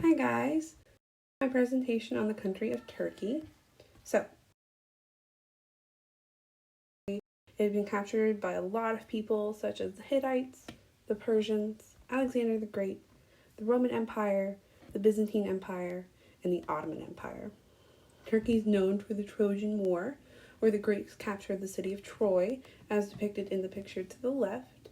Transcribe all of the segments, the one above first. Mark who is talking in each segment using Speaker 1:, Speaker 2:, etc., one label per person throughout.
Speaker 1: Hi guys, my presentation on the country of Turkey. So, it had been captured by a lot of people such as the Hittites, the Persians, Alexander the Great, the Roman Empire, the Byzantine Empire, and the Ottoman Empire. Turkey is known for the Trojan War, where the Greeks captured the city of Troy, as depicted in the picture to the left.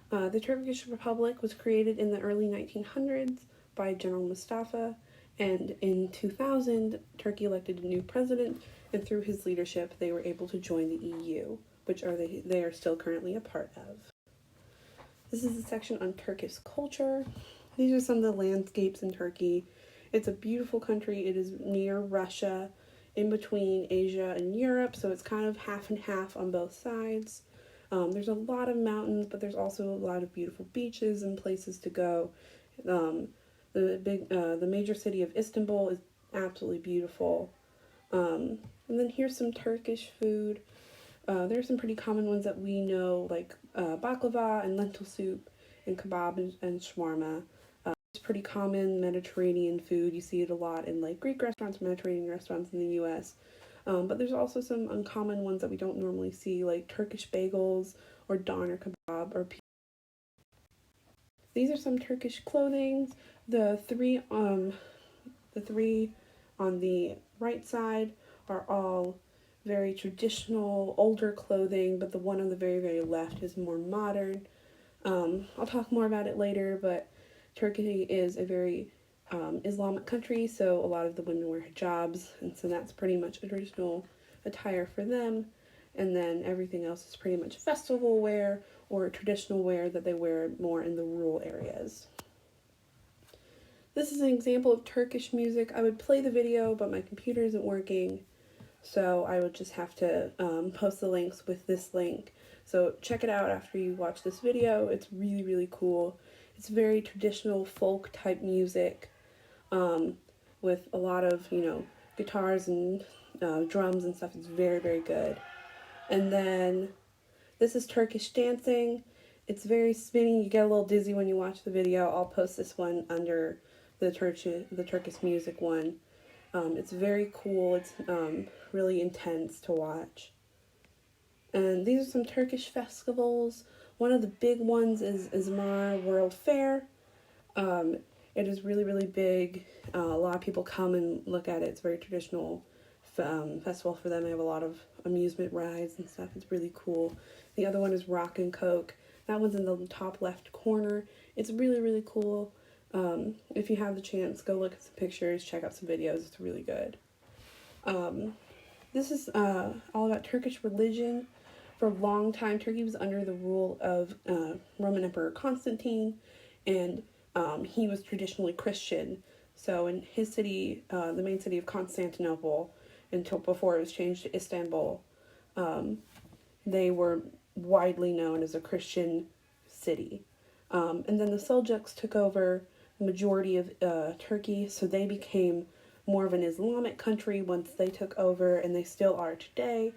Speaker 1: The Turkish Republic was created in the early 1900s by General Mustafa, and in 2000, Turkey elected a new president, and through his leadership, they were able to join the EU, which they are still currently a part of. This is a section on Turkish culture. These are some of the landscapes in Turkey. It's a beautiful country. It is near Russia, in between Asia and Europe, so it's kind of half and half on both sides. There's a lot of mountains, but there's also a lot of beautiful beaches and places to go. The major city of Istanbul is absolutely beautiful. And then here's some Turkish food. There's some pretty common ones that we know, like baklava and lentil soup and kebab and shawarma. It's pretty common Mediterranean food. You see it a lot in like Greek restaurants, Mediterranean restaurants in the U.S. But there's also some uncommon ones that we don't normally see, like Turkish bagels or doner kebab or pizza. These are some Turkish clothing. The three on the right side are all very traditional, older clothing, but the one on the very, very left is more modern. I'll talk more about it later, but Turkey is a very Islamic country, so a lot of the women wear hijabs, and so that's pretty much a traditional attire for them. And then everything else is pretty much festival wear or traditional wear that they wear more in the rural areas. This is an example of Turkish music. I would play the video, but my computer isn't working, so I would just have to post the links with this link. So check it out after you watch this video. It's really, really cool. It's very traditional folk type music with a lot of, guitars and drums and stuff. It's very, very good. And then this is Turkish dancing. It's very spinning. You get a little dizzy when you watch the video. I'll post this one under the Turkish music one. It's very cool. It's really intense to watch. And these are some Turkish festivals. One of the big ones is Izmir World Fair. It is really, really big. A lot of people come and look at it. It's a very traditional festival for them. They have a lot of amusement rides and stuff. It's really cool. The other one is Rock and Coke. That one's in the top left corner. It's really, really cool. If you have the chance, go look at some pictures, check out some videos. It's really good. This is all about Turkish religion. For a long time, Turkey was under the rule of Roman Emperor Constantine, and he was traditionally Christian. So in his city, the main city of Constantinople, until before it was changed to Istanbul, they were widely known as a Christian city. And then the Seljuks took over the majority of Turkey, so they became more of an Islamic country once they took over, and they still are today.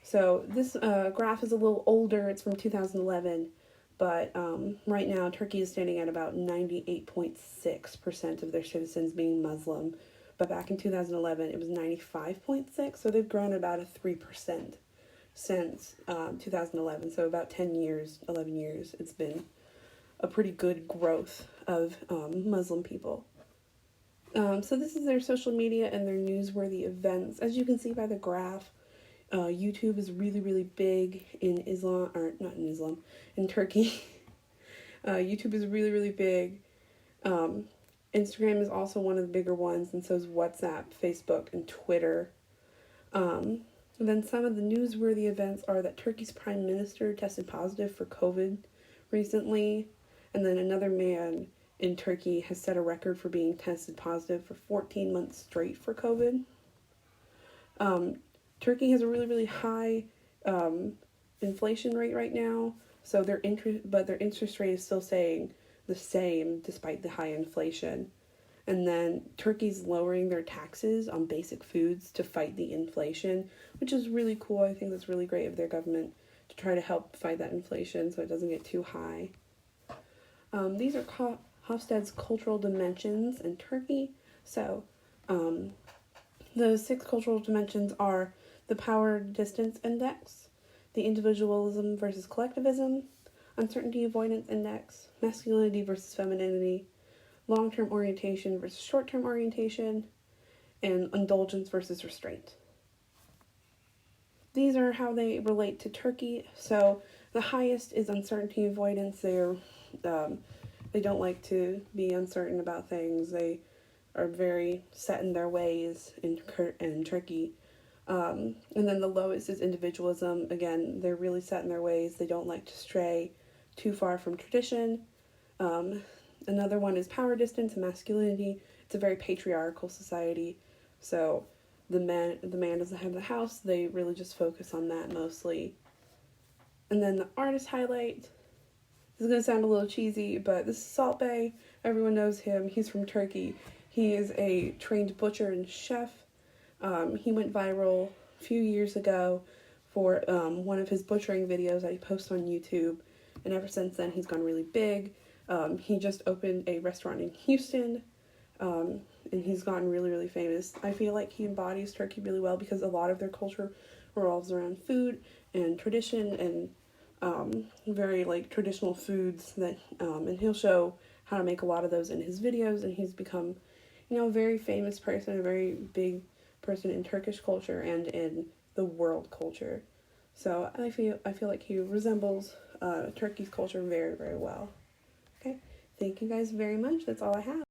Speaker 1: So this graph is a little older. It's from 2011, but right now Turkey is standing at about 98.6% of their citizens being Muslim. But back in 2011, it was 95.6, so they've grown about a 3% since 2011. So about 10 years, 11 years, it's been a pretty good growth of Muslim people. So this is their social media and their newsworthy events. As you can see by the graph, YouTube is really, really big in Islam, or not in Islam, in Turkey. YouTube is really, really big. Instagram is also one of the bigger ones, and so is WhatsApp, Facebook, and Twitter. And then some of the newsworthy events are that Turkey's prime minister tested positive for COVID recently, and then another man in Turkey has set a record for being tested positive for 14 months straight for COVID. Turkey has a really, really high inflation rate right now, so their interest rate is still staying the same despite the high inflation. And then Turkey's lowering their taxes on basic foods to fight the inflation, which is really cool. I think that's really great of their government to try to help fight that inflation so it doesn't get too high. These are Hofstede's cultural dimensions in Turkey. So, those 6 cultural dimensions are the power distance index, the individualism versus collectivism, uncertainty avoidance index, masculinity versus femininity, long-term orientation versus short-term orientation, and indulgence versus restraint. These are how they relate to Turkey. So the highest is uncertainty avoidance. They don't like to be uncertain about things. They are very set in their ways in Turkey. And then the lowest is individualism. Again, they're really set in their ways. They don't like to stray too far from tradition. Another one is power distance and masculinity. It's a very patriarchal society. So the man is the head of the house. They really just focus on that mostly. And then the artist highlight. This is going to sound a little cheesy, but this is Salt Bae. Everyone knows him. He's from Turkey. He is a trained butcher and chef. He went viral a few years ago for one of his butchering videos that he posts on YouTube. And ever since then, he's gone really big. He just opened a restaurant in Houston. And he's gotten really, really famous. I feel like he embodies Turkey really well because a lot of their culture revolves around food and tradition and very like traditional foods that and he'll show how to make a lot of those in his videos, and he's become, a very famous person, a very big person in Turkish culture and in the world culture. So I feel like he resembles Turkey's culture very, very well. Okay, thank you guys very much. That's all I have.